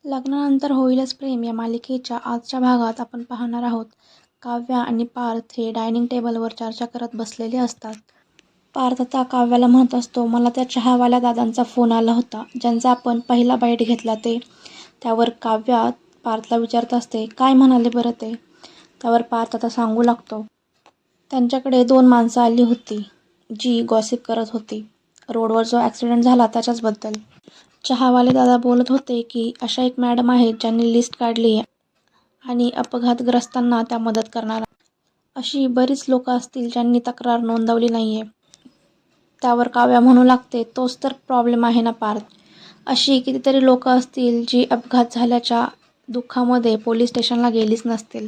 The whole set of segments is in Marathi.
लग्नानंतर होईलच प्रेम या मालिकेच्या आजच्या भागात आपण पाहणार आहोत. काव्या आणि पार्थ हे डायनिंग टेबलवर चर्चा करत बसलेले असतात. पार्थ आता काव्याला म्हणत असतो, मला त्या चहावाल्या दादांचा फोन आला होता, ज्यांचा आपण पहिला बाईट घेतला ते. त्यावर काव्या पार्थला विचारत असते, काय म्हणाले बरं ते? त्यावर पार्थ आता सांगू लागतो, त्यांच्याकडे 2 माणसं आली होती, जी गॉसिप करत होती. रोडवर जो ॲक्सिडेंट झाला त्याच्याचबद्दल. चहावाले दादा बोलत होते की अशा एक मॅडम आहेत ज्यांनी लिस्ट काढली आणि अपघातग्रस्तांना त्या मदत करणार. अशी बरीच लोकं असतील ज्यांनी तक्रार नोंदवली नाही आहे. त्यावर काव्या म्हणू लागते, तोच तर प्रॉब्लेम आहे ना पार्थ. अशी कितीतरी लोकं असतील जी अपघात झाल्याच्या दुःखामध्ये पोलीस स्टेशनला गेलीच नसतील.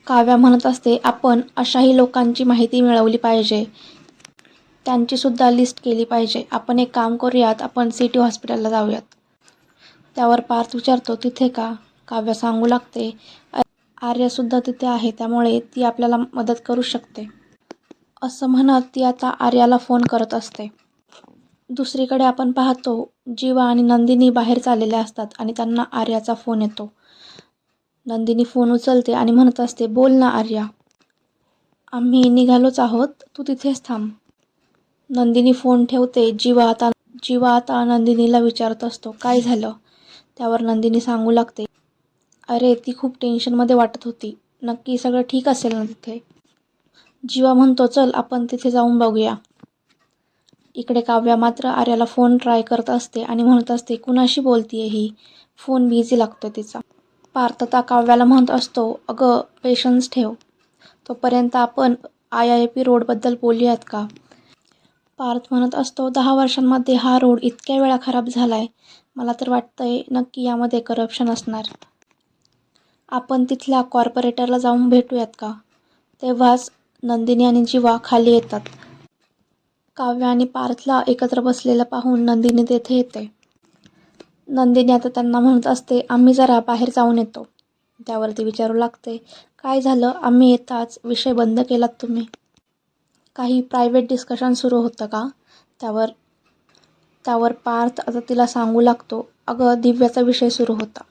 काव्या म्हणत असते, आपण अशाही लोकांची माहिती मिळवली पाहिजे. त्यांचीसुद्धा लिस्ट केली पाहिजे. आपण एक काम करूयात, आपण सिटी हॉस्पिटलला जाऊयात. त्यावर पार्थ विचारतो, तिथे का? काव्या सांगू लागते, आर्यासुद्धा तिथे आहे, त्यामुळे ती आपल्याला मदत करू शकते. असं म्हणत ती आता आर्याला फोन करत असते. दुसरीकडे आपण पाहतो, जीवा आणि नंदिनी बाहेर चाललेल्या असतात आणि त्यांना आर्याचा फोन येतो. नंदिनी फोन उचलते आणि म्हणत असते, बोल ना आर्या. आम्ही निघालोच आहोत, तू तिथेच थांब. नंदिनी फोन ठेवते. जीवा आता नंदिनीला विचारत असतो, काय झालं? त्यावर नंदिनी सांगू लागते, अरे ती खूप टेन्शनमध्ये वाटत होती. नक्की सगळं ठीक असेल ना तिथे? जीवा म्हणतो, चल आपण तिथे जाऊन बघूया. इकडे काव्या मात्र आर्याला फोन ट्राय करत असते आणि म्हणत असते, कुणाशी बोलतीये ही? फोन बिझी लागतो तिचा. पार्थ आता काव्याला म्हणत असतो, अगं पेशन्स ठेव. तोपर्यंत आपण IIP रोडबद्दल बोलूयात का? पार्थ म्हणत असतो, 10 वर्षांमध्ये हा रोड इतक्या वेळा खराब झालाय. मला तर वाटतंय नक्की यामध्ये करप्शन असणार. आपण तिथल्या कॉर्पोरेटरला जाऊन भेटूयात का? तेव्हाच नंदिनी आणि जीवा खाली येतात. काव्या आणि पार्थला एकत्र बसलेलं पाहून नंदिनी तेथे येते. नंदिनी आता त्यांना म्हणत असते, आम्ही जरा बाहेर जाऊन येतो. त्यावरती विचारू लागते, काय झालं? आम्ही येताच विषय बंद केलात तुम्ही? काही प्रायव्हेट डिस्कशन सुरू होतं का? त्यावर पार्थ आता तिला सांगू लागतो, अगं दिव्याचा विषय सुरू होता.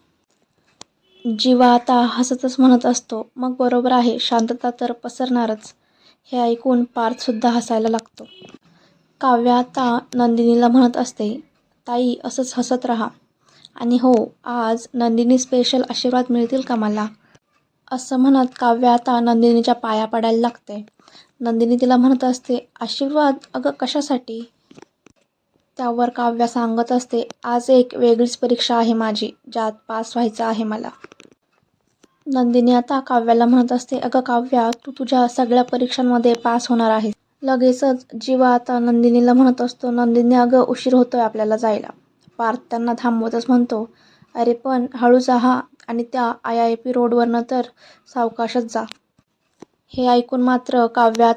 जीवा आता हसतच म्हणत असतो, मग बरोबर आहे, शांतता तर पसरणारच. हे ऐकून पार्थसुद्धा हसायला लागतो. काव्या आता नंदिनीला म्हणत असते, ताई असंच हसत राहा. आणि हो, आज नंदिनी स्पेशल आशीर्वाद मिळतील का मला? असं म्हणत काव्या आता नंदिनीच्या पाया पडायला लागते. नंदिनी तिला म्हणत असते, आशीर्वाद? अगं कशासाठी? त्यावर काव्या सांगत असते, आज एक वेगळीच परीक्षा आहे माझी, ज्यात पास व्हायचं आहे मला. नंदिनी आता काव्याला म्हणत असते, अगं काव्या, तू तुझ्या सगळ्या परीक्षांमध्ये पास होणार आहेस. लगेचच जीवा आता नंदिनीला म्हणत असतो, नंदिनी अगं उशीर होतोय आपल्याला जायला. पार्थ त्यांना थांबवतच म्हणतो, अरे पण हळू जा हा, आणि त्या IIP रोडवरनं तर सावकाशच जा. हे ऐकून मात्र काव्या